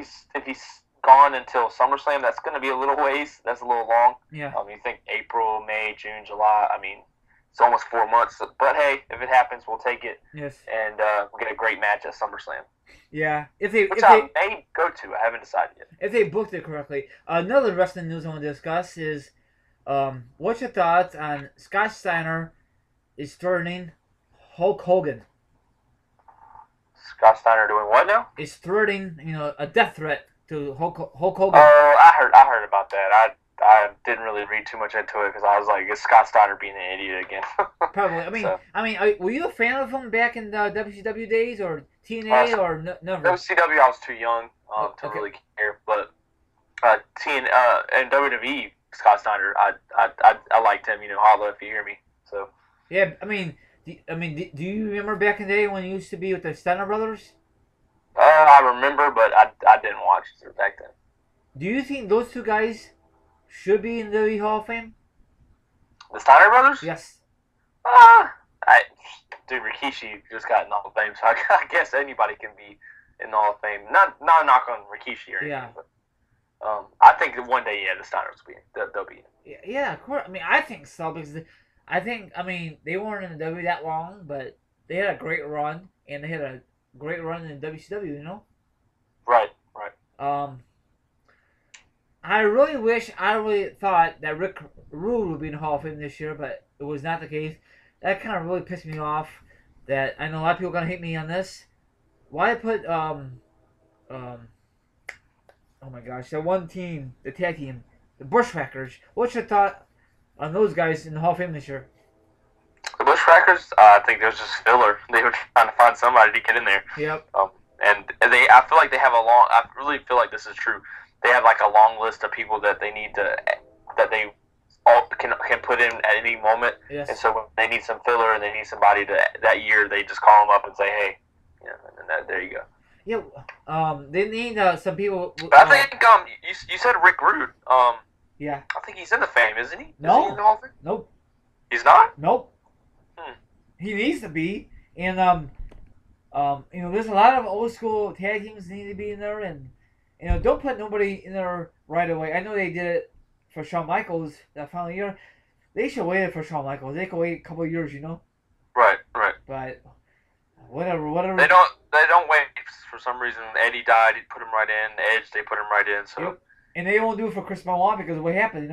he's gone until SummerSlam, that's going to be a little ways. That's a little long. Yeah. You think April, May, June, July. I mean, it's almost 4 months. But hey, if it happens, we'll take it. Yes. And we'll get a great match at SummerSlam. Yeah. Which I may go to. I haven't decided yet. If they booked it correctly. Another wrestling news I want to discuss is, what's your thoughts on Scott Steiner is threatening Hulk Hogan? Scott Steiner doing what now? Is threatening, a death threat to Hulk Hogan. Oh, I heard about that. I didn't really read too much into it because I was like, it's Scott Steiner being an idiot again. Probably. So Were you a fan of him back in the WCW days or uh, TNA or never? WCW, I was too young to Okay. really care, but and WWE, Scott Steiner, I liked him. Holla if you hear me. So Yeah, do you remember back in the day when you used to be with the Steiner brothers? I remember, but I didn't watch it back then. Do you think those two guys should be in the Hall of Fame? The Steiner brothers? Yes. Uh, I, dude, Rikishi just got in the Hall of Fame, so I guess anybody can be in the Hall of Fame. Not a knock on Rikishi or anything, Yeah. but I think that one day, the Steiners will be in. They'll be in. Yeah, of course. I think so because they weren't in the W that long, but they had a great run, and they had a great run in WCW. Right, right. I really thought that Rick Rude would be in the Hall of Fame this year, but it was not the case. That kind of really pissed me off. That I know a lot of people are gonna hate me on this. Why put oh my gosh, that one team, the tag team, the Bushwhackers. What's your thought on those guys in the Hall of Fame this year? The Bushwhackers, I think it was just filler. They were trying to find somebody to get in there. Yep. And I feel like they have a long. I really feel like this is true. They have like a long list of people that they all can put in at any moment. Yes. And so when they need some filler and they need somebody that year, they just call them up and say, hey, and there you go. Yeah. They need some people. But I think you said Rick Rude. Yeah. I think he's in the Fame, isn't he? No. Is he in the Hall of Fame? Nope. He's not? Nope. Hmm. He needs to be, and there's a lot of old school tag teams that need to be in there, and don't put nobody in there right away. I know they did it for Shawn Michaels that final year. They should wait for Shawn Michaels. They could wait a couple of years, Right, right. But whatever. They don't wait for some reason. Eddie died. He put him right in. Edge, they put him right in. So. Yep. And they won't do it for Chris Benoit because of what happened,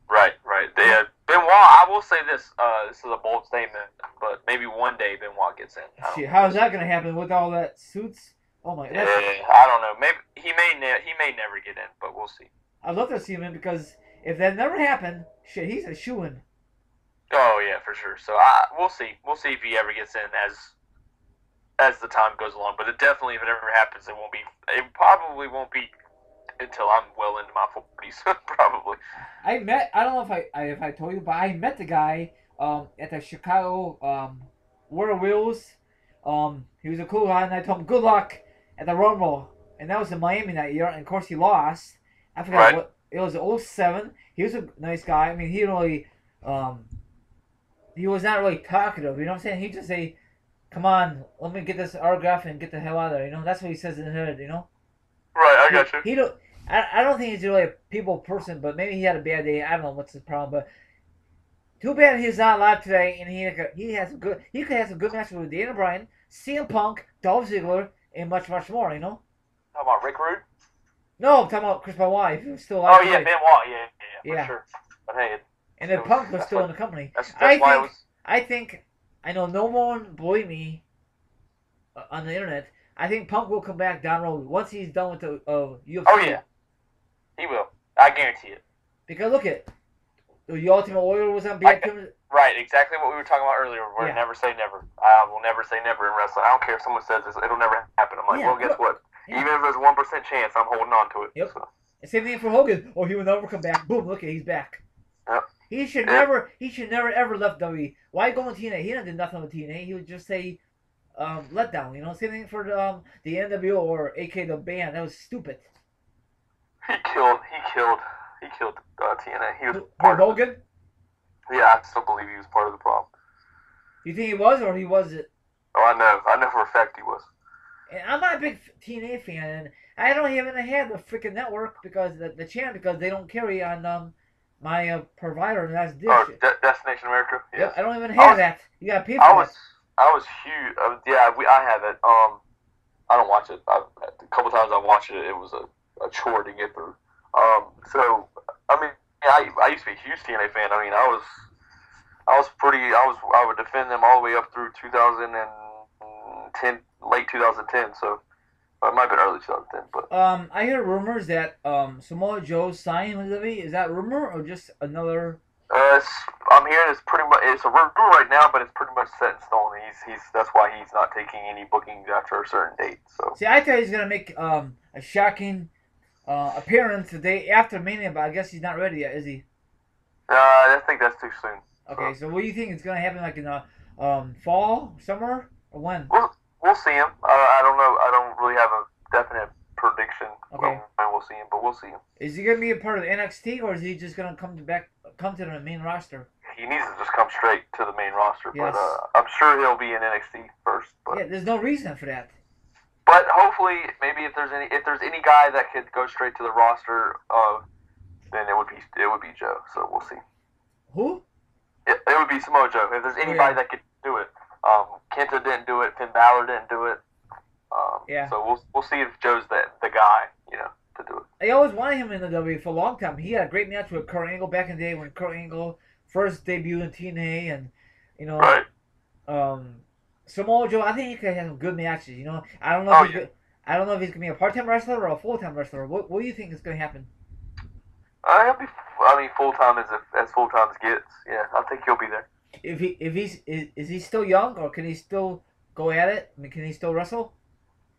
Right, right. Benoit, I will say this. This is a bold statement, but maybe one day Benoit gets in. Shit, how is that gonna happen with all that suits? Oh my! I don't know. Maybe he may never get in, but we'll see. I'd love to see him in because if that never happened, shit, he's a shoo-in. Oh yeah, for sure. So we'll see. We'll see if he ever gets in as the time goes along. But definitely, if it ever happens, it probably won't be until I'm well into my 40s, probably. I don't know if I told you, but I met the guy at the Chicago War of Wheels. He was a cool guy, and I told him good luck at the Rumble, and that was in Miami that year. And of course, he lost. I forgot what it was. 07. He was a nice guy. I mean, he was not really talkative. You know what I'm saying? He'd just say, "Come on, let me get this autograph and get the hell out of there." That's what he says in the head. Right, I got you. I don't think he's really a people person, but maybe he had a bad day. I don't know what's his problem, but too bad he's not alive today. And he could have some good matches with Daniel Bryan, CM Punk, Dolph Ziggler, and much more. Talking about Rick Rude? No, I'm talking about Chris Benoit. If he was still alive. Oh yeah, Benoit. Yeah, for sure. But hey, and then Punk was still in the company. That's why it was. I know no one believe me on the internet. I think Punk will come back down the road once he's done with the UFC. Oh yeah. He will. I guarantee it. Because look at the Ultimate Warrior was on Big Tim. Right, exactly what we were talking about earlier. We're never say never. I will never say never in wrestling. I don't care if someone says this; it'll never happen. I'm like, well, guess what? Yeah. Even if there's 1% chance, I'm holding on to it. Yep. So. Same thing for Hogan. Oh, he will never come back. Boom! Look at he's back. Yep. He should never ever left WWE. Why go in TNA? He didn't do nothing with TNA. He would just say letdown. Same thing for the NWO or AK the band. That was stupid. He killed TNA. He was part of Hogan? Yeah, I still believe he was part of the problem. You think he was, or he wasn't? Oh, I know for a fact he was. And I'm not a big TNA fan, and I don't even have the freaking network because the channel because they don't carry on my provider, and that's Dish. Oh, Destination America. Yes. Yeah, I don't even have that. You got to pay for it. I was huge. I have it. I don't watch it. A couple times I watched it. It was a chore to get through. So I mean, I used to be a huge TNA fan. I mean, I would defend them all the way up through 2010, late 2010. So It might have been early 2010, but I hear rumors that Samoa Joe signed with WWE. Is that rumor or just another? it's, I'm hearing it's pretty much it's a rumor right now, but it's pretty much set in stone. He's that's why he's not taking any bookings after a certain date. So See, I thought he was gonna make a shocking appearance the day after Mania, but I guess he's not ready yet, is he? I think that's too soon. Okay, so what do you think is gonna happen, like in the fall, summer, or when? We'll see him. I don't know. I don't really have a definite prediction Okay. of when we'll see him, but we'll see him. Is he gonna be a part of the NXT, or is he just gonna come to the main roster? He needs to just come straight to the main roster, Yes. but I'm sure he'll be in NXT first. But Yeah, there's no reason for that. but hopefully, maybe if there's any guy that could go straight to the roster, then it would be Joe. So we'll see. Who? It would be Samoa Joe. If there's anybody that could do it, Kenta didn't do it. Finn Balor didn't do it. Yeah. So we'll see if Joe's the guy, to do it. I always wanted him in the WWE for a long time. He had a great match with Kurt Angle back in the day when Kurt Angle first debuted in TNA, and Right. Samoa Joe. I think he could have some good matches. I don't know. I don't know if he's gonna be a part-time wrestler or a full-time wrestler. What do you think is gonna happen? He'll be. Full time as full time gets. Yeah, I think he'll be there. Is he still young, or can he still go at it? I mean, can he still wrestle?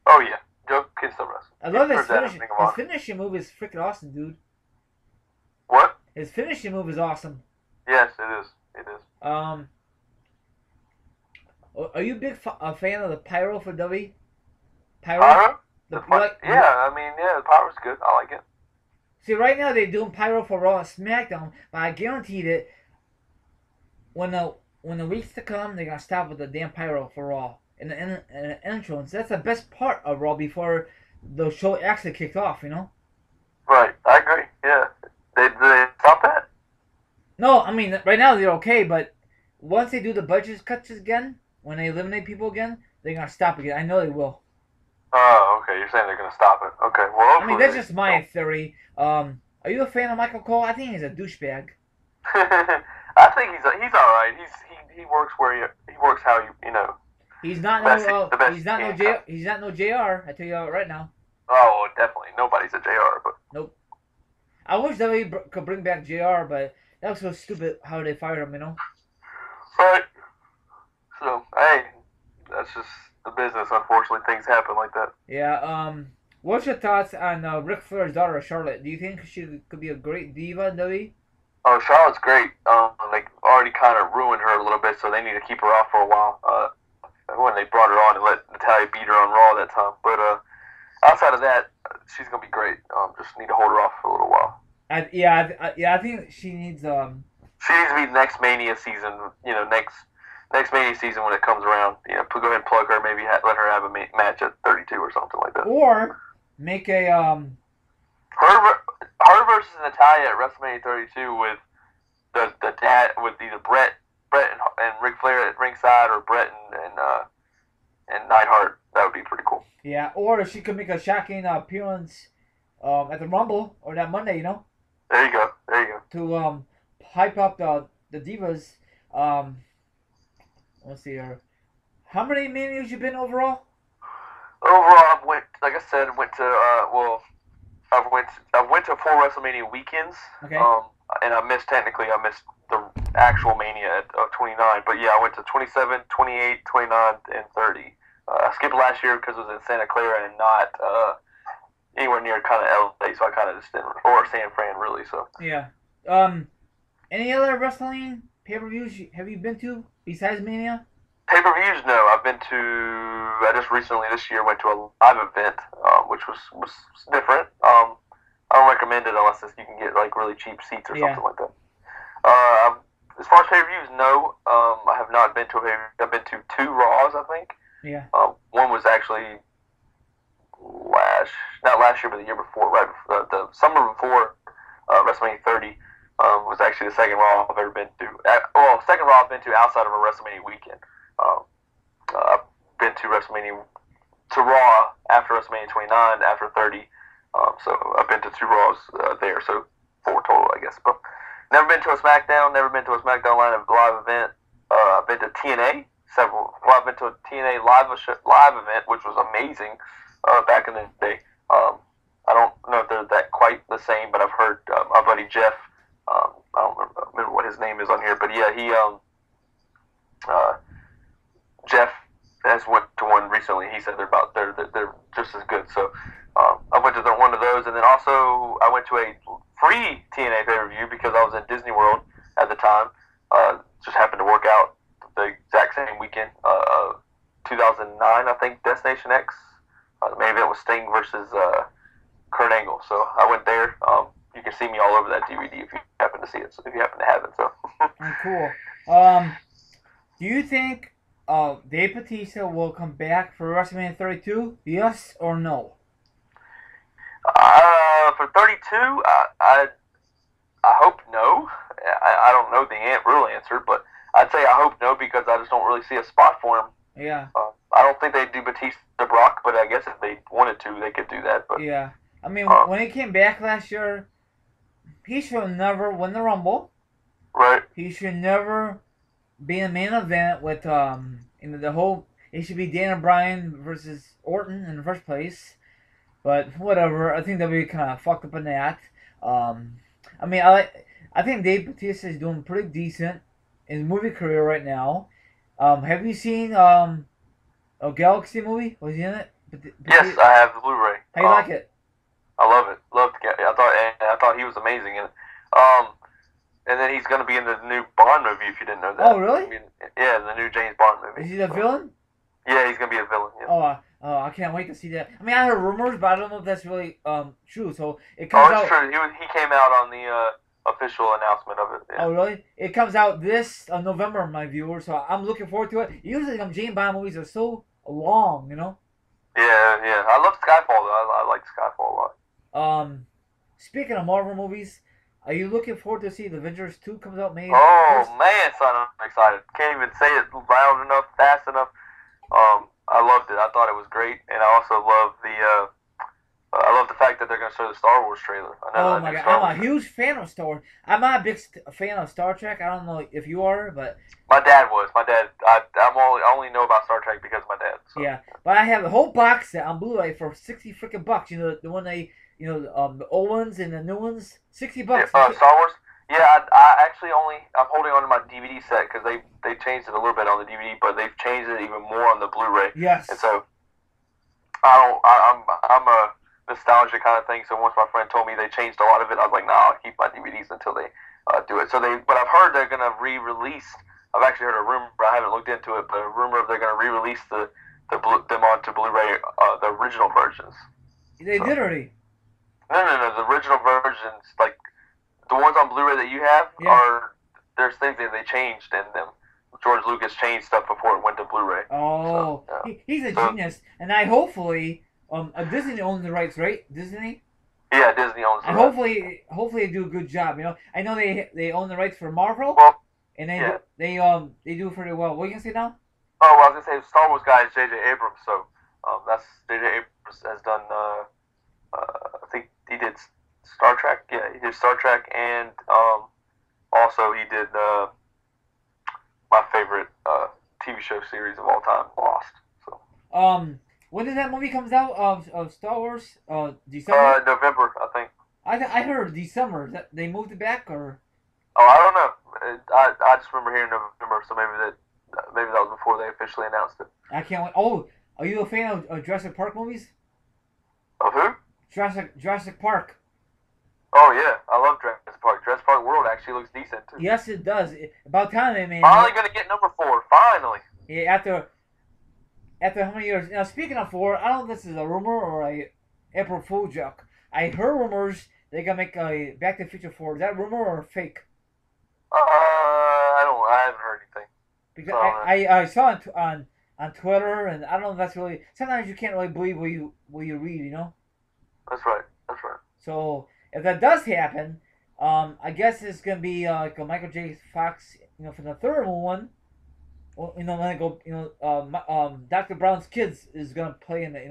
Oh yeah, Joe can still wrestle. I love his finishing. His finishing move is freaking awesome, dude. What? His finishing move is awesome. Yes, it is. It is. Are you a big a fan of the pyro for W? Pyro? The pyro's good. I like it. See, right now they're doing pyro for Raw and SmackDown, but I guarantee that when the weeks to come, they're gonna stop with the damn pyro for Raw and the entrance. That's the best part of Raw before the show actually kicked off. Right, I agree. Yeah, they stop that. No, I mean right now they're okay, but once they do the budget cuts again, when they eliminate people again, they're gonna stop again. I know they will. Oh, okay. You're saying they're gonna stop it. Okay. Well, I mean that's just my theory. Are you a fan of Michael Cole? I think he's a douchebag. I think he's all right. He works he works how you know. He's not he's not no JR. I tell you right now. Oh, definitely. Nobody's a JR, but nope. I wish WWE could bring back JR, but that was so stupid how they fired him. Right. So hey, that's just the business. Unfortunately, things happen like that. Yeah. What's your thoughts on Ric Flair's daughter, Charlotte? Do you think she could be a great diva in WWE? Oh, Charlotte's great. They already kind of ruined her a little bit, so they need to keep her off for a while. When they brought her on and let Natalya beat her on Raw that time. But outside of that, she's gonna be great. Just need to hold her off for a little while. I think she needs She needs to be next Mania season. Next Mania season when it comes around. Go ahead and plug her. Maybe let her have a match at 32 or something like that. Or make a her versus Natalya at WrestleMania 32 with the dad with either Brett and Ric Flair at ringside or Brett and Neidhart. That would be pretty cool. Yeah, or she could make a shocking appearance at the Rumble or that Monday. There you go. To hype up the divas. Let's see here. How many Manias you been overall? Overall, I went to I went to 4 WrestleMania weekends. Okay. And I missed the actual Mania of 29. But yeah, I went to 27, 28, 29, and 30. I skipped last year because it was in Santa Clara and not anywhere near kind of LA, so I kind of just didn't, or San Fran really. So yeah. Any other wrestling pay-per-views have you been to besides Mania? Pay-per-views, no. I just recently this year went to a live event, which was different. I don't recommend it unless you can get like really cheap seats or something like that. As far as pay-per-views, no. I have not been to I've been to 2 Raws, I think. Yeah. One was actually not last year, but the year before, right? The summer before WrestleMania 30 was actually the second Raw I've ever been to. Second Raw I've been to outside of a WrestleMania weekend. I've been to Raw after WrestleMania 29, after 30. So I've been to 2 Raws there, so 4 total, I guess. But never been to a SmackDown. Never been to a SmackDown live event. I've been to TNA. I've been to a TNA live event, which was amazing. back in the day. I don't know if they're that quite the same, but I've heard our buddy Jeff. I don't remember what his name is on here, but yeah, he uh, Jeff has went to one recently. He said they're just as good. So I went to one of those, and then also I went to a free TNA pay per view because I was in Disney World at the time. Just happened to work out the exact same weekend. 2009, I think, Destination X. The main event was Sting versus Kurt Angle. So I went there. You can see me all over that DVD if you happen to see it. So if you happen to have it, so. Oh, cool. Do you think Dave Bautista will come back for WrestleMania 32? Yes or no? For 32, I hope no. I don't know the real answer, but I'd say I hope no because I just don't really see a spot for him. Yeah. I don't think they'd do Batista Brock, but I guess if they wanted to, they could do that. But yeah, I mean, when he came back last year, he should never win the Rumble. Right. He should never be in the main event with the whole. It should be Daniel Bryan versus Orton in the first place. But whatever, I think they'll be kind of fucked up in that. I mean, I think Dave Bautista is doing pretty decent in his movie career right now. Have you seen a Galaxy movie? Was he in it? Yes, I have the Blu-ray. How you like it? I love it. I thought he was amazing in it. And then he's going to be in the new Bond movie. If you didn't know that. Oh, really? I mean, yeah, the new James Bond movie. Is he the villain? Yeah, he's going to be a villain. Yeah. Oh, I can't wait to see that. I mean, I heard rumors, but I don't know if that's really true. So it comes out. Oh, it's true. He came out on the official announcement of it. Yeah. Oh, really? It comes out this November, my viewers. So I'm looking forward to it. Usually, James Bond movies are so long, you know. Yeah. I love Skyfall though. I like Skyfall a lot. Speaking of Marvel movies, are you looking forward to see the Avengers 2 comes out May? Oh man, son, I'm excited. Can't even say it loud enough, fast enough. I loved it. I thought it was great, and I also love the fact that they're going to show the Star Wars trailer. Oh my god, I'm a huge fan of Star Wars. I'm not a big fan of Star Trek. I don't know if you are, but my dad was. I only know about Star Trek because of my dad. So. Yeah, but I have a whole box set on Blu-ray for $60 freaking bucks. You know the one the old ones and the new ones, $60. Yeah, Star Wars. Yeah, I'm holding on to my DVD set because they changed it a little bit on the DVD, but they've changed it even more on the Blu-ray. Yes. And so I'm a nostalgia kind of thing. So once my friend told me they changed a lot of it, I was like, nah, I'll keep my DVDs until they do it. But I've heard they're gonna re-release. I've actually heard a rumor. I haven't looked into it, but a rumor of they're gonna re-release them onto Blu-ray, the original versions. They did already. No. The original versions, like the ones on Blu-ray that you have, there's things that they changed in them. George Lucas changed stuff before it went to Blu-ray. Oh, so, yeah. He's a genius, and hopefully, Disney owns the rights, right? Disney. Yeah, Disney owns the rights. Hopefully they do a good job. You know, I know they own the rights for Marvel, and they do pretty well. What are you gonna say now? Oh, well, I was gonna say Star Wars guy is J.J. Abrams, so that's J.J. Abrams has done. I think he did Star Trek. Yeah, he did Star Trek, and also he did my favorite TV show series of all time, Lost. So. When did that movie comes out of Star Wars? December. November, I think. I heard December. That they moved it back, or? Oh, I don't know. I just remember hearing November, so maybe that was before they officially announced it. I can't wait. Oh, are you a fan of Jurassic Park movies? Of who? Jurassic Park. Oh yeah, I love Jurassic Park. Jurassic Park World actually looks decent too. Yes, it does. About time they made. Finally gonna get number 4. Finally. Yeah, after how many years? Now speaking of 4, I don't know if this is a rumor or a April Fool joke. I heard rumors they're gonna make a Back to the Future 4. Is that rumor or fake? I haven't heard anything. Because I saw it on Twitter, and I don't know if that's really. Sometimes you can't really believe what you read, you know. That's right. So if that does happen, I guess it's gonna be like a Michael J. Fox, for the third one. Well, when I go, Dr. Brown's kids is gonna play in it,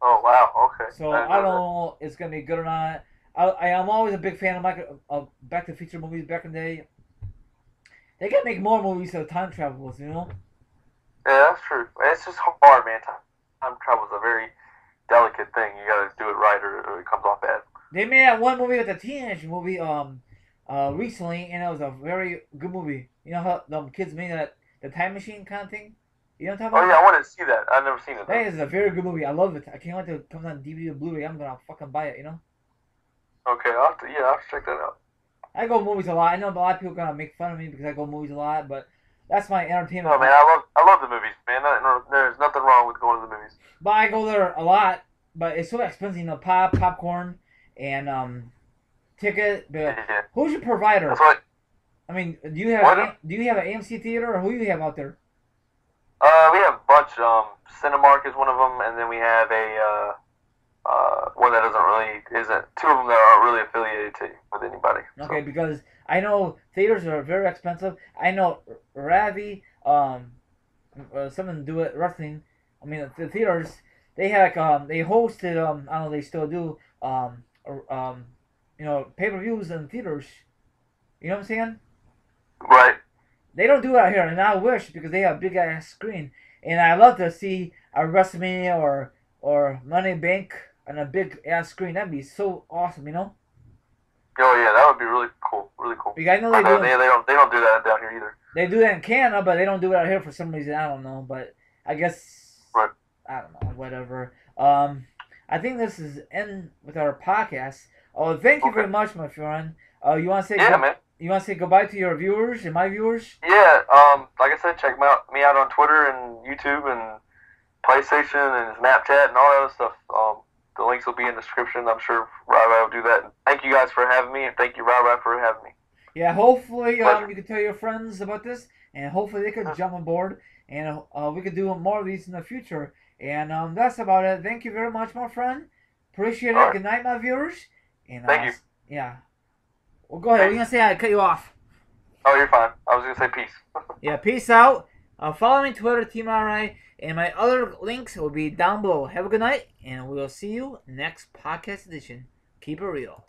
Oh wow, okay. So I don't know if it's gonna be good or not. I'm always a big fan of Back to the Future movies back in the day. They gotta make more movies of time travelers, Yeah, that's true. It's just hard, man. time travel is a very delicate thing. You gotta do it right, or it comes off bad. They made that one movie with a teenage movie recently, and it was a very good movie. You know how the kids made that the time machine kind of thing. You know what I'm Oh talking yeah, about? I want to see that. I've never seen it That though. is a very good movie. I love it. I can't wait till it comes on DVD or Blu-ray. I'm gonna fucking buy it. You know. Okay, I'll have to check that out. I go movies a lot. I know a lot of people are gonna make fun of me because I go movies a lot, but that's my entertainment. No man, I love the movies, man. There's nothing wrong with going to the movies. But I go there a lot. But it's so expensive, you know, popcorn, and ticket. But Yeah, who's your provider? that's what. I mean, do you have an AMC theater or who do you have out there? We have a bunch. Cinemark is one of them, and then we have a one that doesn't really isn't. Two of them that aren't really affiliated with anybody. Okay, So. because I know theaters are very expensive. I know Ravi, someone do it wrestling. I mean, the theaters they had like they hosted I don't know they still do you know pay per views in theaters. You know what I'm saying? Right. They don't do it out here, and I wish because they have a big ass screen, and I love to see a WrestleMania or Money Bank on a big ass screen. That'd be so awesome, you know. Oh yeah, that would be really cool. Really cool. Because I know But they do. they don't do that down here either. They do that in Canada, but they don't do it out here for some reason. I don't know, but I guess Right. I don't know. Whatever. I think this is end with our podcast. Oh, thank you Okay. very much, my friend. You want to say Yeah, man. you want to say goodbye to your viewers and my viewers? Yeah. Like I said, check me out on Twitter and YouTube and PlayStation and Snapchat and all that other stuff. The links will be in the description. I'm sure Rai will do that. And thank you guys for having me, and thank you Rai for having me. Yeah, hopefully Pleasure. you can tell your friends about this, and hopefully they could jump on board, and we could do more of these in the future. And that's about it. Thank you very much, my friend. Appreciate it. All right. Good night, my viewers. And Thank you. Yeah. Well, go ahead. What are you gonna say? I cut you off. Oh, you're fine. I was gonna say peace. Yeah. Peace out. Follow me on Twitter, Nytemare10, and my other links will be down below. Have a good night, and we'll see you next podcast edition. Keep it real.